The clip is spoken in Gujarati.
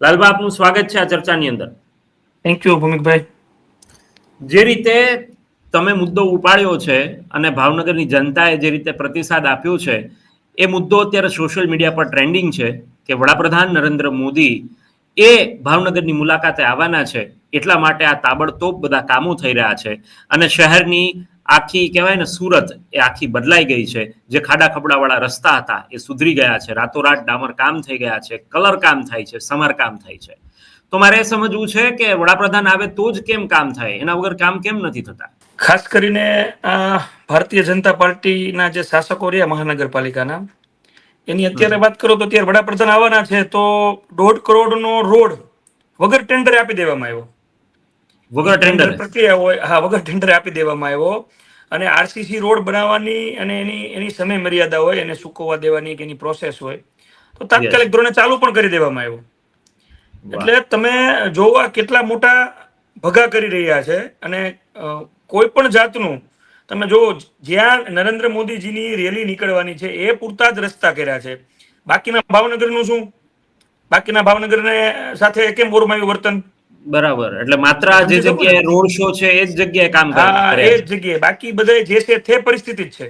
લાલબા, આપનું સ્વાગત છે આ ચર્ચાની અંદર. થેન્ક યુ ભૂમિકભાઈ. જે રીતે તમે મુદ્દો ઉપાડ્યો છે અને ભાવનગરની જનતાએ જે રીતે પ્રતિસાદ આપ્યો છે, એ મુદ્દો અત્યારે સોશિયલ મીડિયા પર ટ્રેન્ડિંગ છે કે વડાપ્રધાન નરેન્દ્ર મોદી એ ભાવનગરની મુલાકાતે આવવાના છે, એટલા માટે આ તાબડતોબ બધા કામો થઈ રહ્યા છે અને શહેરની આખી કહેવાય ને સુરત એ આખી બદલાઈ ગઈ છે. જે ખાડા ખબડાવાળા રસ્તા હતા એ સુધરી ગયા છે, રાતોરાત ડામર કામ થઈ ગયા છે, કલર કામ થાય છે, સમારકામ થાય છે. તો મારે એ સમજવું છે કે વડાપ્રધાન આવે તો જ કેમ કામ થાય, એના વગર કામ કેમ નથી થતા? ખાસ કરીને ભારતીય જનતા પાર્ટીના જે શાસકો રહ્યા મહાનગરપાલિકાના, એની અત્યારે વાત કરો તો અત્યારે વડાપ્રધાન આવવાના છે તો 1.5 કરોડનો રોડ વગર ટેન્ડરે આપી દેવામાં આવ્યો. વગર ટેન્ડર પ્રક્રિયા હોય, હા, વગર ટેન્ડરે આપી દેવામાં આવ્યો. અને આરસીસી રોડ બનાવવાની અને એની સમય મર્યાદા હોય, એને સૂકવવા દેવાની કે એની પ્રોસેસ હોય, તો તાત્કાલિક ધોરણે ચાલુ પણ કરી દેવામાં આવ્યો. એટલે તમે જોવા કેટલા મોટા ભગા કરી રહ્યા છે. અને કોઈ પણ જાતનું તમે જો, જ્યાં નરેન્દ્ર મોદીજીની રેલી નીકળવાની છે એ પૂરતા જ રસ્તા કર્યા છે. બાકીના ભાવનગરનું શું? બાકીના ભાવનગરને સાથે કેમ ઓરમાયું વર્તન? બરાબર, એટલે માત્ર જે જગ્યાએ રોડ શો છે એ જ જગ્યાએ કામ હા, કરે એ છે. જ જગ્યાએ. બાકી બધા જે છે તે પરિસ્થિતિ જ છે.